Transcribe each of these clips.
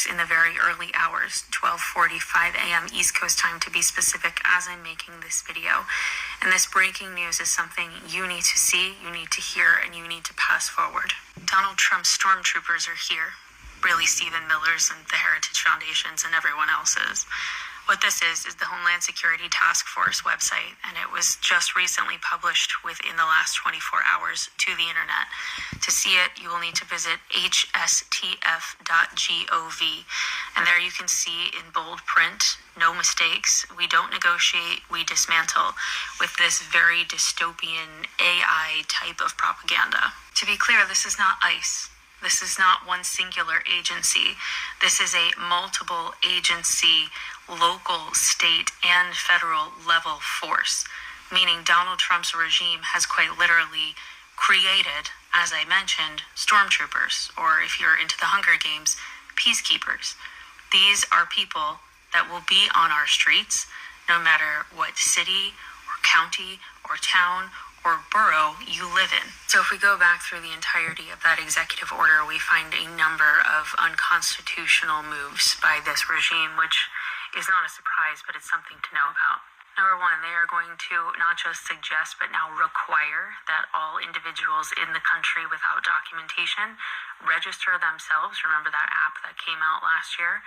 6 in the very early hours, 12:45 a.m. East Coast time to be specific, as I'm making this video. And this breaking news is something you need to see, you need to hear, and you need to pass forward. Donald Trump's stormtroopers are here. Really Stephen Miller's and the Heritage Foundations and everyone else's. What this is the Homeland Security Task Force website, and it was just recently published within the last 24 hours to the internet. To see it, you will need to visit hstf.gov, and there you can see in bold print, no mistakes, we don't negotiate, we dismantle, with this very dystopian AI type of propaganda. To be clear, this is not ICE. This is not one singular agency. This is a multiple agency, local, state, and federal level force, meaning Donald Trump's regime has quite literally created, as I mentioned, stormtroopers, or if you're into the Hunger Games, peacekeepers. These are people that will be on our streets, no matter what city or county or town or borough you live in. So if we go back through the entirety of that executive order, we find a number of unconstitutional moves by this regime, which is not a surprise, but it's something to know about. Number one, they are going to not just suggest, but now require that all individuals in the country without documentation register themselves. Remember that app that came out last year?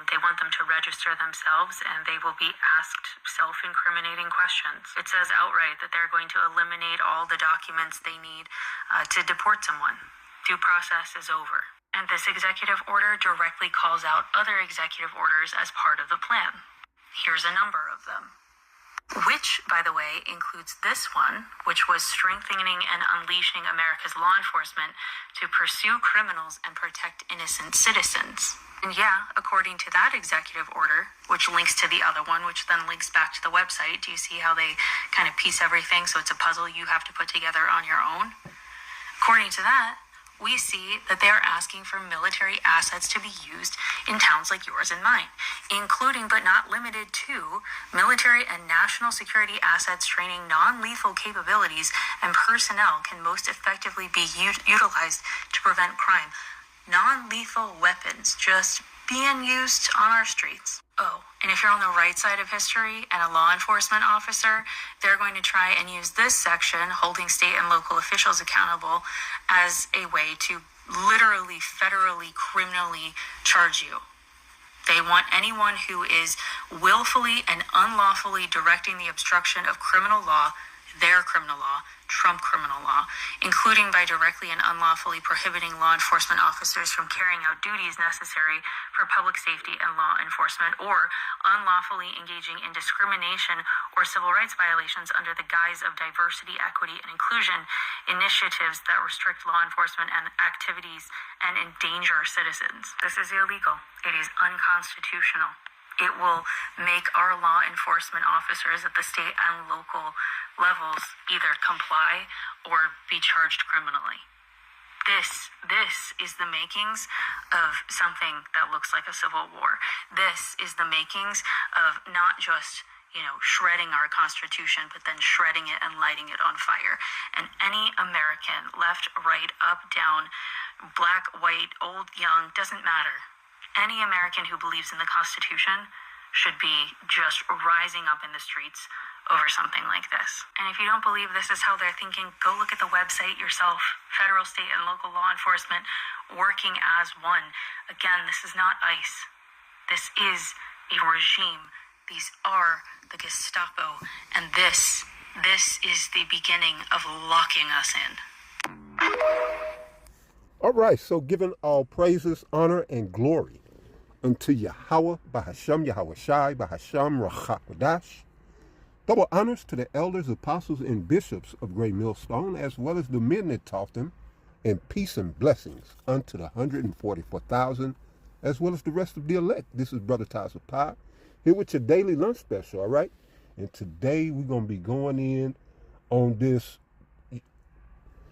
They want them to register themselves, and they will be asked self-incriminating questions. It says outright that they're going to eliminate all the documents they need to deport someone. Due process is over. And this executive order directly calls out other executive orders as part of the plan. Here's a number of them. Which, by the way, includes this one, which was strengthening and unleashing America's law enforcement to pursue criminals and protect innocent citizens. And yeah, according to that executive order, which links to the other one, which then links back to the website, do you see how they kind of piece everything so it's a puzzle you have to put together on your own? According to that, we see that they are asking for military assets to be used in towns like yours and mine, including but not limited to military and national security assets training non-lethal capabilities and personnel can most effectively be utilized to prevent crime. Non-lethal weapons just being used on our streets. Oh, and if you're on the right side of history and a law enforcement officer, they're going to try and use this section, holding state and local officials accountable, as a way to literally, federally, criminally charge you. They want anyone who is willfully and unlawfully directing the obstruction of criminal law, their criminal law, Trump criminal law, including by directly and unlawfully prohibiting law enforcement officers from carrying out duties necessary for public safety and law enforcement, or unlawfully engaging in discrimination or civil rights violations under the guise of diversity, equity, and inclusion initiatives that restrict law enforcement and activities and endanger citizens. This is illegal. It is unconstitutional. It will make our law enforcement officers at the state and local levels either comply or be charged criminally. This is the makings of something that looks like a civil war. This is the makings of not just, shredding our Constitution, but then shredding it and lighting it on fire. And any American, left, right, up, down, black, white, old, young, doesn't matter. Any American who believes in the Constitution should be just rising up in the streets over something like this. And if you don't believe this is how they're thinking, go look at the website yourself. Federal, state, and local law enforcement working as one. Again, this is not ICE. This is a regime. These are the Gestapo. And this is the beginning of locking us in. All right, so giving all praises, honor, and glory unto Yahweh, Bahasham Yahweh Shai, Bahasham Rachakodash. Double honors to the elders, apostles, and bishops of Great Millstone, as well as the men that taught them, and peace and blessings unto the 144,000, as well as the rest of the elect. This is Brother Taza Pie, here with your daily lunch special, all right? And today we're going to be going in on this,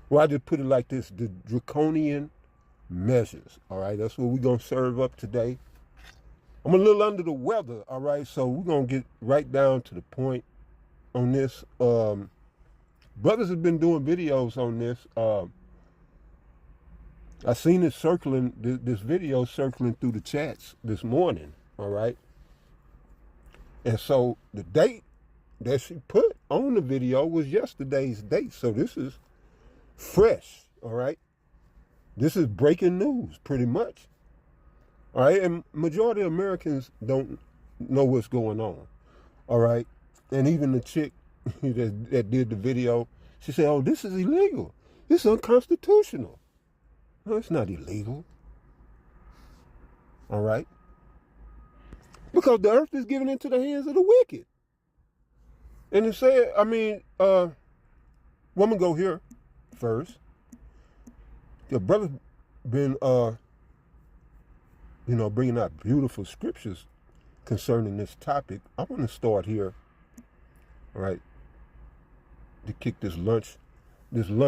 well, I just put it like this, the draconian measures, all right? That's what we're going to serve up today. I'm a little under the weather, all right? So we're going to get right down to the point on this. Brothers have been doing videos on this. I seen it circling, this video circling through the chats this morning, all right? And so the date that she put on the video was yesterday's date. So this is fresh, all right? This is breaking news, pretty much. All right, and majority of Americans don't know what's going on, all right? And even the chick that did the video, she said, oh, this is illegal. This is unconstitutional. No, it's not illegal, all right? Because the earth is given into the hands of the wicked. And it said, woman go here first. The brother's been, bringing out beautiful scriptures concerning this topic. I want to start here, all right, to kick this lunch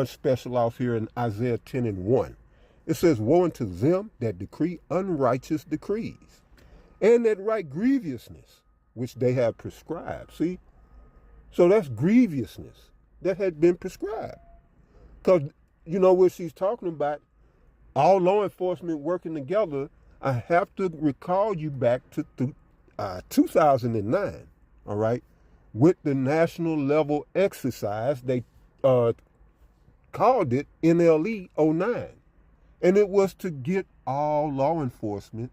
special off here in Isaiah 10:1. It says, woe unto them that decree unrighteous decrees, and that write grievousness, which they have prescribed. See? So that's grievousness that had been prescribed. Because, what she's talking about, all law enforcement working together, I have to recall you back to 2009, all right, with the national level exercise. They called it NLE 09. And it was to get all law enforcement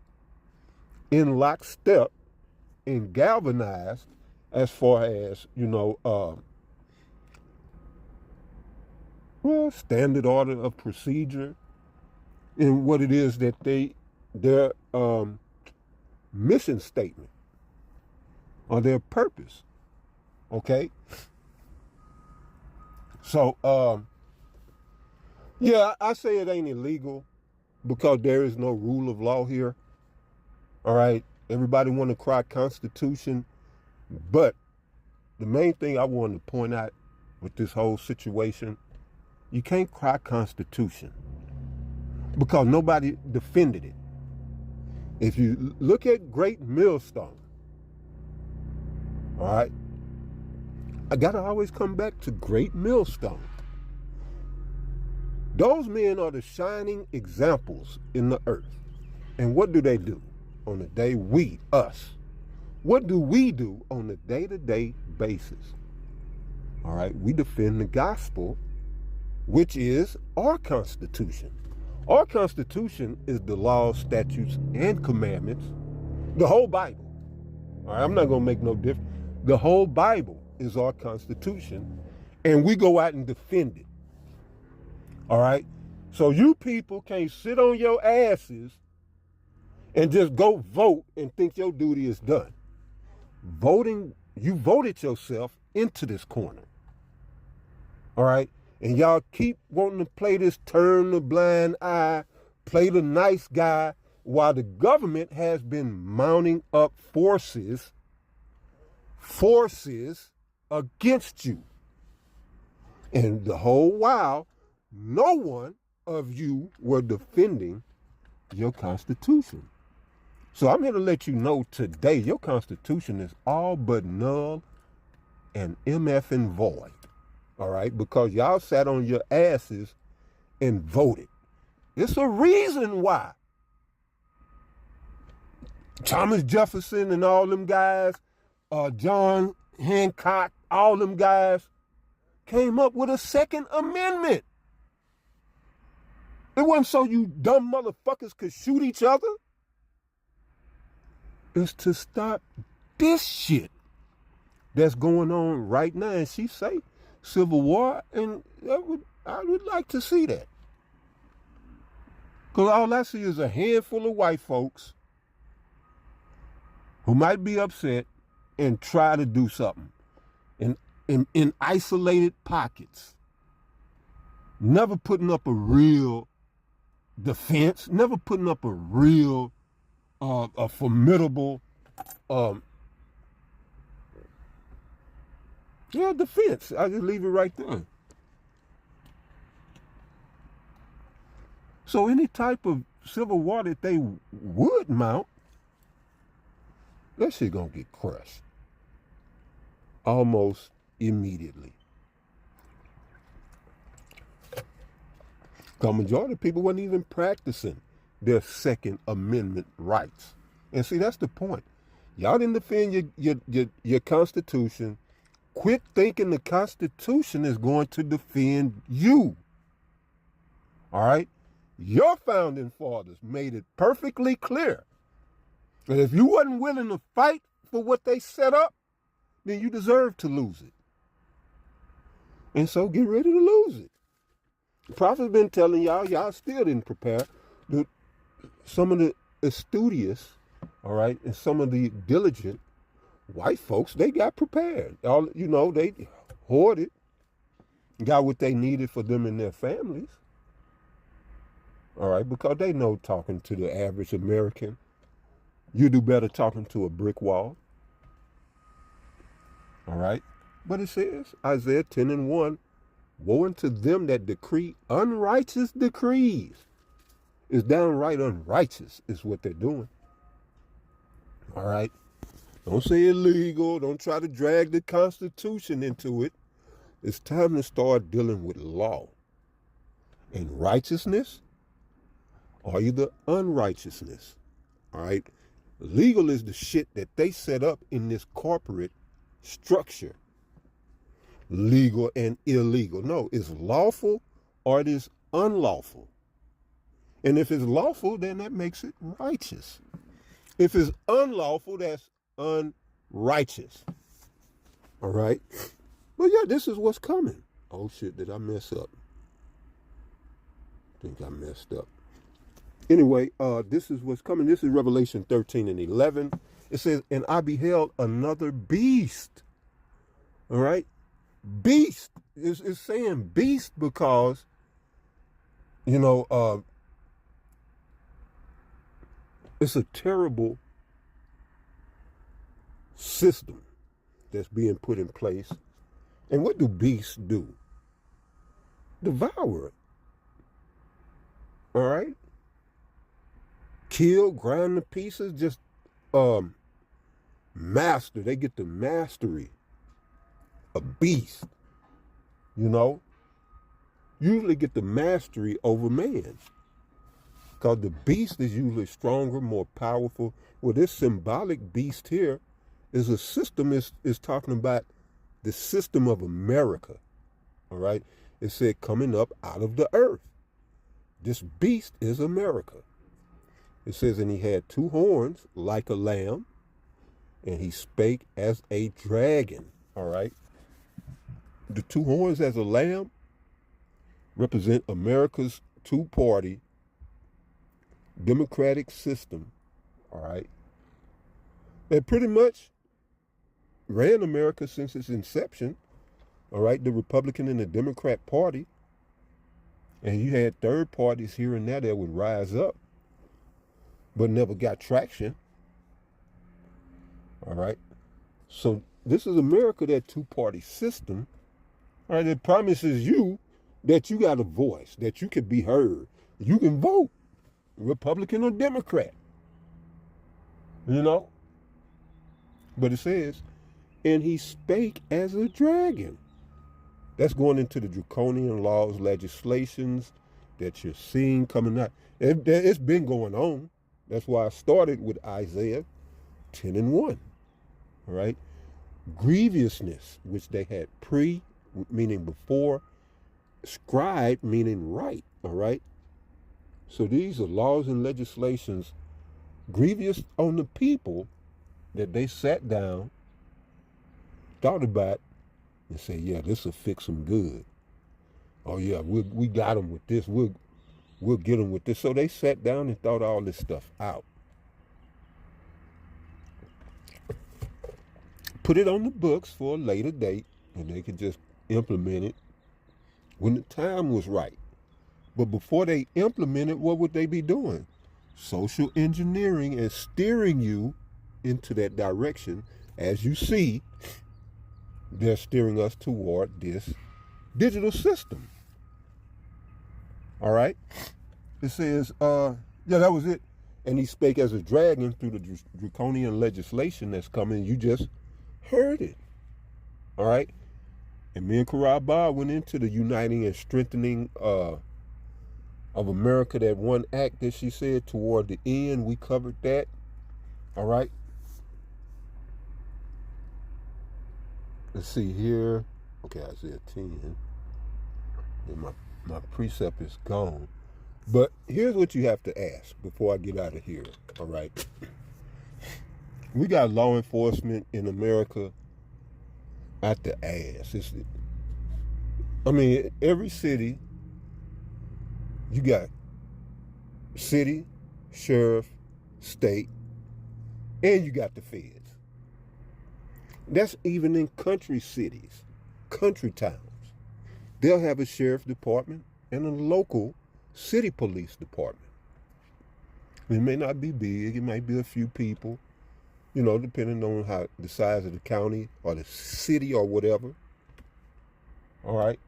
in lockstep and galvanized as far as, standard order of procedure and what it is that their mission statement or their purpose. Okay? So, I say it ain't illegal because there is no rule of law here. All right? Everybody want to cry Constitution, but the main thing I wanted to point out with this whole situation, you can't cry Constitution because nobody defended it. If you look at Great Millstone, all right, I got to always come back to Great Millstone. Those men are the shining examples in the earth. And what do they do on the day us? What do we do on a day-to-day basis? All right, we defend the gospel, which is our Constitution. Our Constitution is the laws, statutes, and commandments, the whole Bible. All right, I'm not going to make no difference. The whole Bible is our Constitution, and we go out and defend it. All right? So you people can't sit on your asses and just go vote and think your duty is done. Voting, you voted yourself into this corner. All right? And y'all keep wanting to play this turn the blind eye, play the nice guy, while the government has been mounting up forces against you. And the whole while, no one of you were defending your Constitution. So I'm here to let you know today, your Constitution is all but null and MF and void. All right? Because y'all sat on your asses and voted. It's a reason why Thomas Jefferson and all them guys, John Hancock, all them guys came up with a Second Amendment. It wasn't so you dumb motherfuckers could shoot each other. It's to stop this shit that's going on right now. And she say civil war, and I would like to see that. Because all I see is a handful of white folks who might be upset and try to do something in isolated pockets. Never putting up a real defense, never putting up a real, a formidable, defense. I just leave it right there. So any type of civil war that they would mount, that shit gonna get crushed almost immediately. The majority of people wasn't even practicing their Second Amendment rights. And see, that's the point. Y'all didn't defend your Constitution. Quit thinking the Constitution is going to defend you. All right? Your founding fathers made it perfectly clear that if you wasn't willing to fight for what they set up, then you deserve to lose it. And so get ready to lose it. The prophet's been telling y'all still didn't prepare. Some of the studious, all right, and some of the diligent white folks, they got prepared. They hoarded, got what they needed for them and their families. All right, because they know talking to the average American, you do better talking to a brick wall. All right, but it says, Isaiah 10:1, woe unto them that decree unrighteous decrees. It's downright unrighteous is what they're doing. All right, don't say illegal. Don't try to drag the Constitution into it. It's time to start dealing with law and righteousness, or either unrighteousness. All right. Legal is the shit that they set up in this corporate structure. Legal and illegal. No, it's lawful or it is unlawful. And if it's lawful, then that makes it righteous. If it's unlawful, that's unrighteous. All right. But yeah, this is what's coming. Oh shit, did I mess up? I think I messed up. Anyway, this is what's coming. This is Revelation 13:11. It says, and I beheld another beast. All right? Beast. It's saying beast because, it's a terrible system that's being put in place. And what do beasts do? Devour it. All right? Kill, grind to pieces, just master. They get the mastery. A beast, usually get the mastery over man. Because the beast is usually stronger, more powerful. Well, this symbolic beast here is a system, is talking about the system of America. All right? It said coming up out of the earth. This beast is America. It says, and he had two horns like a lamb, and he spake as a dragon. All right. The two horns as a lamb represent America's two-party democratic system. All right. That pretty much ran America since its inception. All right. The Republican and the Democrat Party. And you had third parties here and there that would rise up, but never got traction. All right. So this is America, that two-party system. All right. It promises you that you got a voice, that you can be heard. You can vote, Republican or Democrat. But it says, and he spake as a dragon. That's going into the draconian laws, legislations that you're seeing coming out. It's been going on. That's why I started with Isaiah 10:1. All right. Grievousness, which they had meaning before, scribe, meaning right. All right. So these are laws and legislations grievous on the people that they sat down, thought about, and say, yeah, this will fix them good. Oh yeah, we got them with this. We'll get them with this. So they sat down and thought all this stuff out. Put it on the books for a later date, and they could just implement it when the time was right. But before they implement it, what would they be doing? Social engineering and steering you into that direction. As you see, they're steering us toward this digital system. All right. It says, that was it. And he spake as a dragon through the draconian legislation that's coming. You just heard it. All right. And me and Karabah went into the uniting and strengthening of America, that one act that she said toward the end. We covered that. All right. Let's see here. Okay, Isaiah 10. And my precept is gone. But here's what you have to ask before I get out of here. All right. We got law enforcement in America at the ass. Every city, you got city, sheriff, state, and you got the feds. That's even in country cities, country towns. They'll have a sheriff department and a local city police department. It may not be big. It might be a few people, depending on the size of the county or the city or whatever. All right.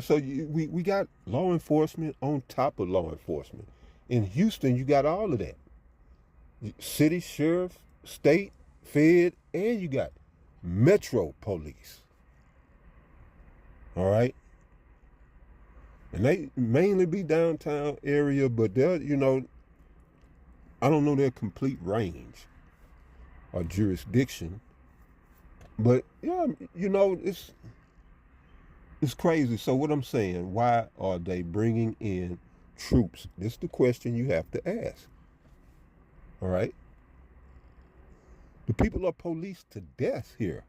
So we got law enforcement on top of law enforcement. In Houston, you got all of that. City, sheriff, state, fed, and you got metro police. All right. And they mainly be downtown area, but they're, I don't know their complete range or jurisdiction. But yeah, it's crazy. So what I'm saying, why are they bringing in troops? This is the question you have to ask. All right. The people are policed to death here.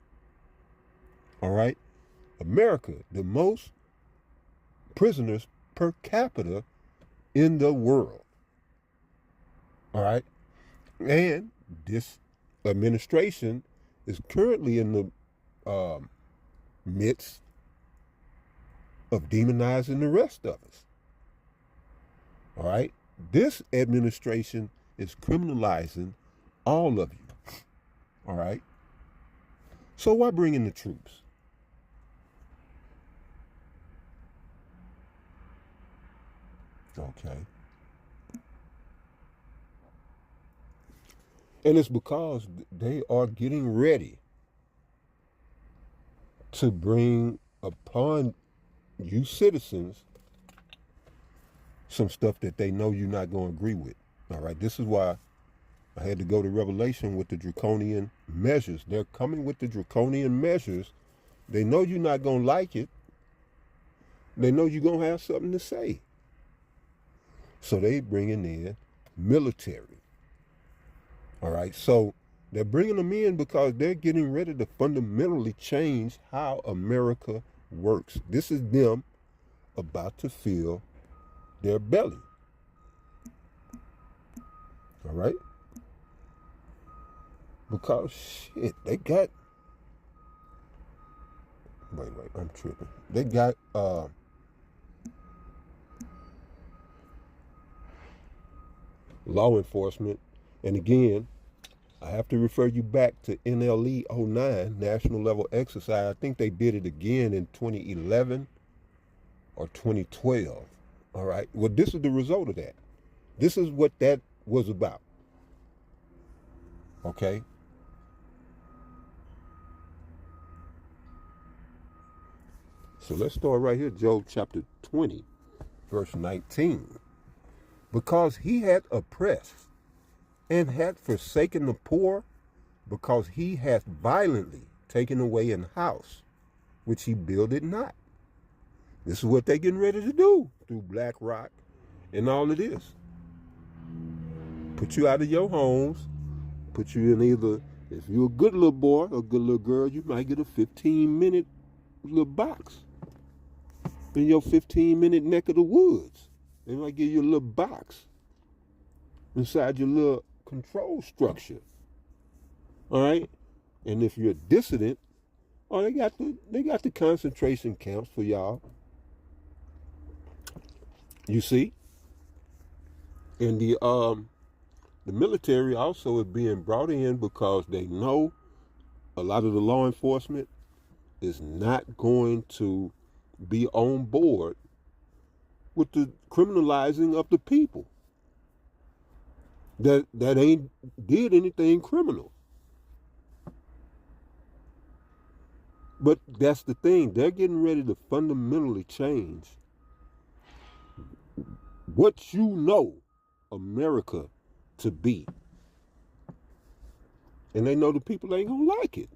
All right. America, the most prisoners per capita in the world. All right. And this administration is currently in the midst of demonizing the rest of us. All right. This administration is criminalizing all of you. All right. So why bring in the troops? Okay. And it's because they are getting ready to bring upon you citizens some stuff that they know you're not going to agree with. All right. This is why I had to go to Revelation with the draconian measures. They're coming with the draconian measures. They know you're not going to like it. They know you're going to have something to say. So they bringing in military. All right. So they're bringing them in because they're getting ready to fundamentally change how America works. This is them about to fill their belly. All right. Because shit, they got. Wait, I'm tripping. They got law enforcement. And again, I have to refer you back to NLE 09, National Level Exercise. I think they did it again in 2011 or 2012. All right. Well, this is the result of that. This is what that was about. Okay. So let's start right here, Job chapter 20, verse 19. Because he hath oppressed and hath forsaken the poor, because he hath violently taken away an house which he builded not. This is what they're getting ready to do through BlackRock and all of this. Put you out of your homes, put you in either, if you're a good little boy or a good little girl, you might get a 15-minute little box in your 15-minute neck of the woods. They might give you a little box inside your little control structure. All right? And if you're a dissident, they got the concentration camps for y'all. You see? And the military also is being brought in because they know a lot of the law enforcement is not going to be on board with the criminalizing of the people that ain't did anything criminal. But that's the thing. They're getting ready to fundamentally change what you know America to be. And they know the people ain't going to like it.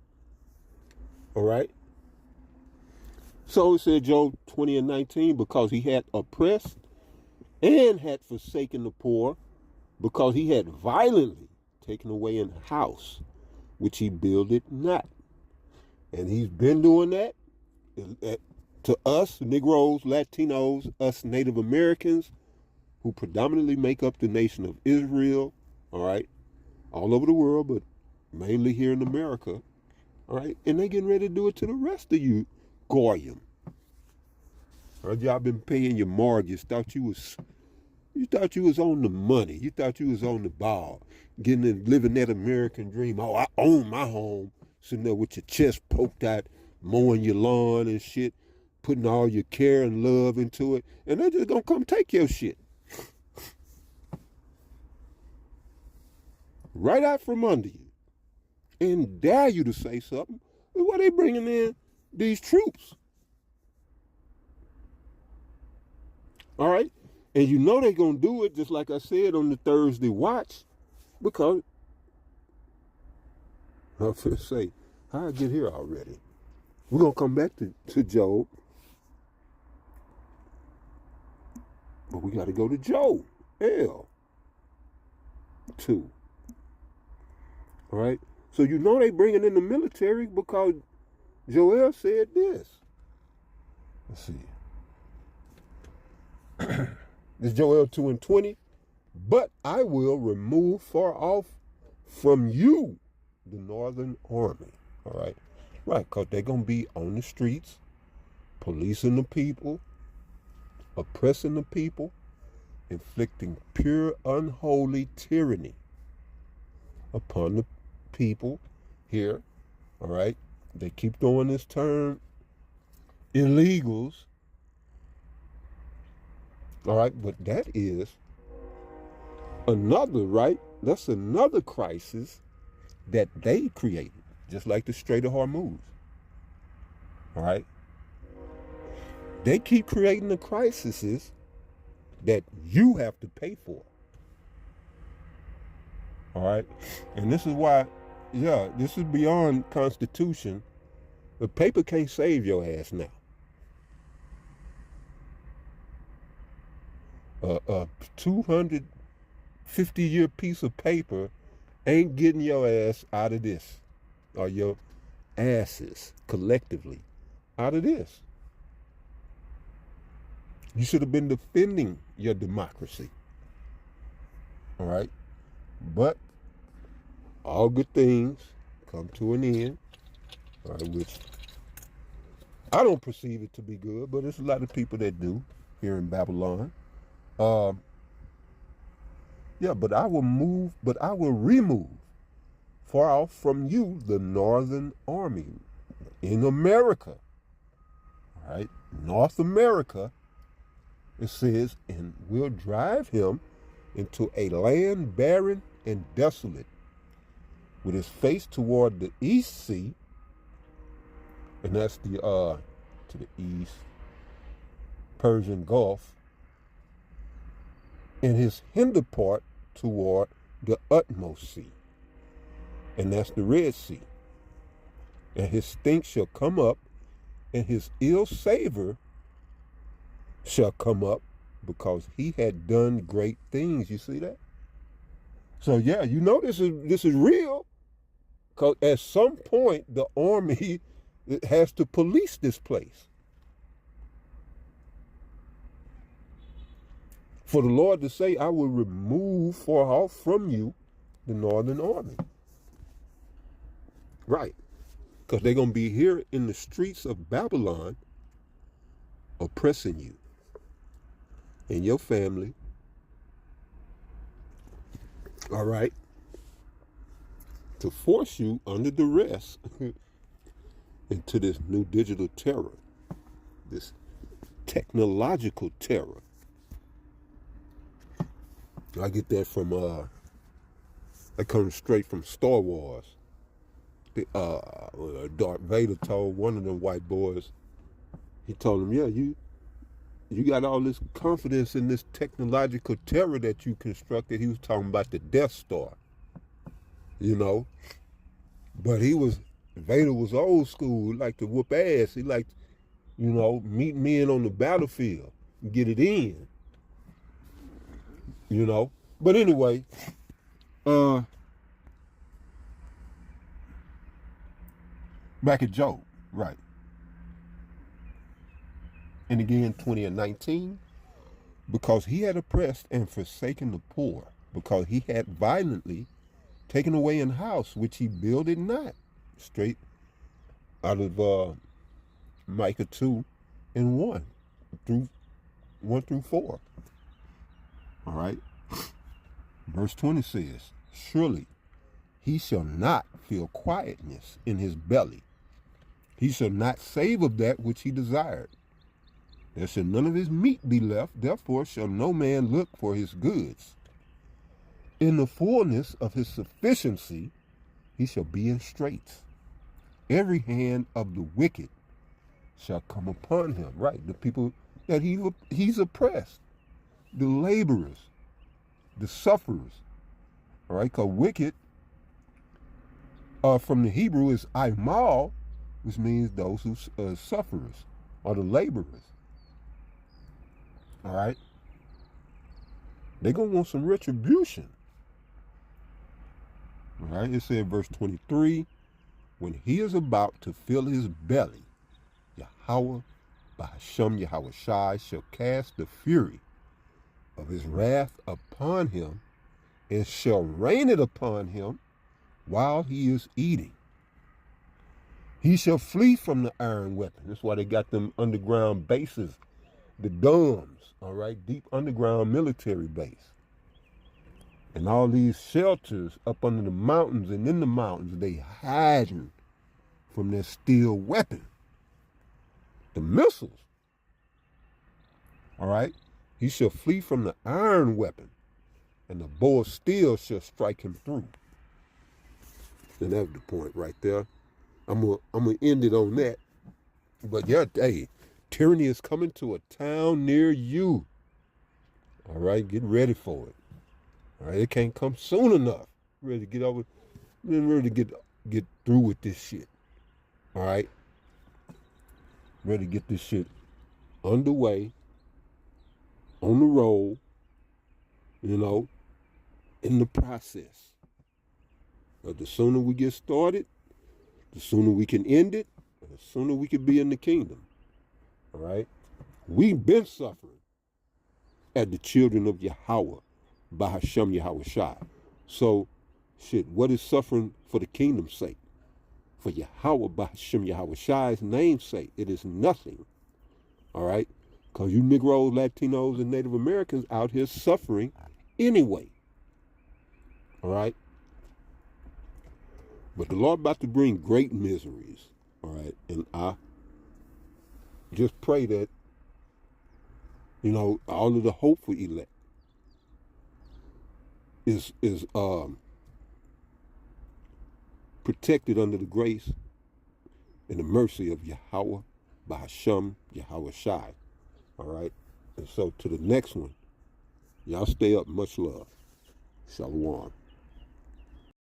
All right? So it said Job 20:19, because he had oppressed and had forsaken the poor, because he had violently taken away an house which he builded not. And he's been doing that to us, Negroes, Latinos, us Native Americans, who predominantly make up the nation of Israel, all right, all over the world, but mainly here in America, all right, and they getting ready to do it to the rest of you, Goyim. All right, y'all been paying your mortgage, thought you was on the money, you thought you was on the ball, living that American dream. Oh, I own my home, sitting there with your chest poked out, mowing your lawn and shit, putting all your care and love into it, and they're just gonna come take your shit. Right out from under you. And dare you to say something. Why they bringing in these troops? All right? And you know they're going to do it, just like I said on the Thursday watch, because, I was going to say, how I get here already? We're going to come back to Job. But we got to go to Job. L. 2. All right? So you know they bringing in the military because Joel said this. Let's see. This is Joel 2:20. But I will remove far off from you the northern army. All right? Right, because they're going to be on the streets, policing the people, oppressing the people, inflicting pure unholy tyranny upon the people here. All right? They keep throwing this term illegals. All right, but that is another, right? That's another crisis that they created, just like the Strait of Hormuz. All right? They keep creating the crises that you have to pay for. All right? And this is why, this is beyond Constitution. The paper can't save your ass now. A 250-year piece of paper ain't getting your ass out of this, or your asses collectively out of this. You should have been defending your democracy. All right? But all good things come to an end, all right, which I don't perceive it to be good, but there's a lot of people that do here in Babylon. But I will remove far off from you the northern army in America. All right, North America, it says, and will drive him into a land barren and desolate, with his face toward the east sea, and that's the to the east, Persian Gulf, and his hinder part toward the utmost sea, and that's the Red Sea. And his stink shall come up, and his ill savor shall come up, because he had done great things. You see that? So yeah, you know this is real, because at some point the army has to police this place. For the Lord to say, I will remove far off from you the northern army. Right. Because they're going to be here in the streets of Babylon oppressing you and your family. All right. To force you under duress into this new digital terror, this technological terror. I get that from, that comes straight from Star Wars. Darth Vader told one of them white boys, he told him, yeah, you got all this confidence in this technological terror that you constructed. He was talking about the Death Star, you know. But Vader was old school. He liked to whoop ass. He liked, you know, meet men on the battlefield and get it in, you know. But anyway, back at Job, right. And again, 20 and 19, because he had oppressed and forsaken the poor, because he had violently taken away an house which he builded not. Straight out of Micah 2 and 1 through 4. All right. Verse 20 says, surely he shall not feel quietness in his belly. He shall not save of that which he desired. There shall none of his meat be left, therefore shall no man look for his goods. In the fullness of his sufficiency, he shall be in straits. Every hand of the wicked shall come upon him. Right, the people that he's oppressed, the laborers, the sufferers. All right, because wicked from the Hebrew is aimal, which means those who sufferers or the laborers. All right, they're going to want some retribution. All right, it said verse 23, when he is about to fill his belly, Yahweh, Bahasham Yahweh Shai, shall cast the fury of his wrath upon him and shall rain it upon him while he is eating. He shall flee from the iron weapon. That's why they got them underground bases, the domes, all right, deep underground military base. And all these shelters up under the mountains and in the mountains, they hiding from their steel weapon, the missiles. All right, he shall flee from the iron weapon, and the bow of steel shall strike him through. And that's the point right there. I'm gonna end it on that. But yeah, hey, tyranny is coming to a town near you. All right, get ready for it. All right, it can't come soon enough. Ready to get over, ready to get through with this shit. All right, ready to get this shit underway, on the roll, you know, in the process. But the sooner we get started, the sooner we can end it, and the sooner we can be in the kingdom. All right, we've been suffering as the children of Yahweh. Bahasham Yahweh Shai. So, shit, what is suffering for the kingdom's sake? For Yahweh Bahasham Yahweh Shai's name's sake, it is nothing. All right? Because you Negroes, Latinos, and Native Americans out here suffering anyway. All right? But the Lord about to bring great miseries. All right? And I just pray that, you know, all of the hopeful elect is protected under the grace and the mercy of Yahweh Bahasham Yahweh Shai. All right? And so to the next one, y'all stay up. Much love. Shalom.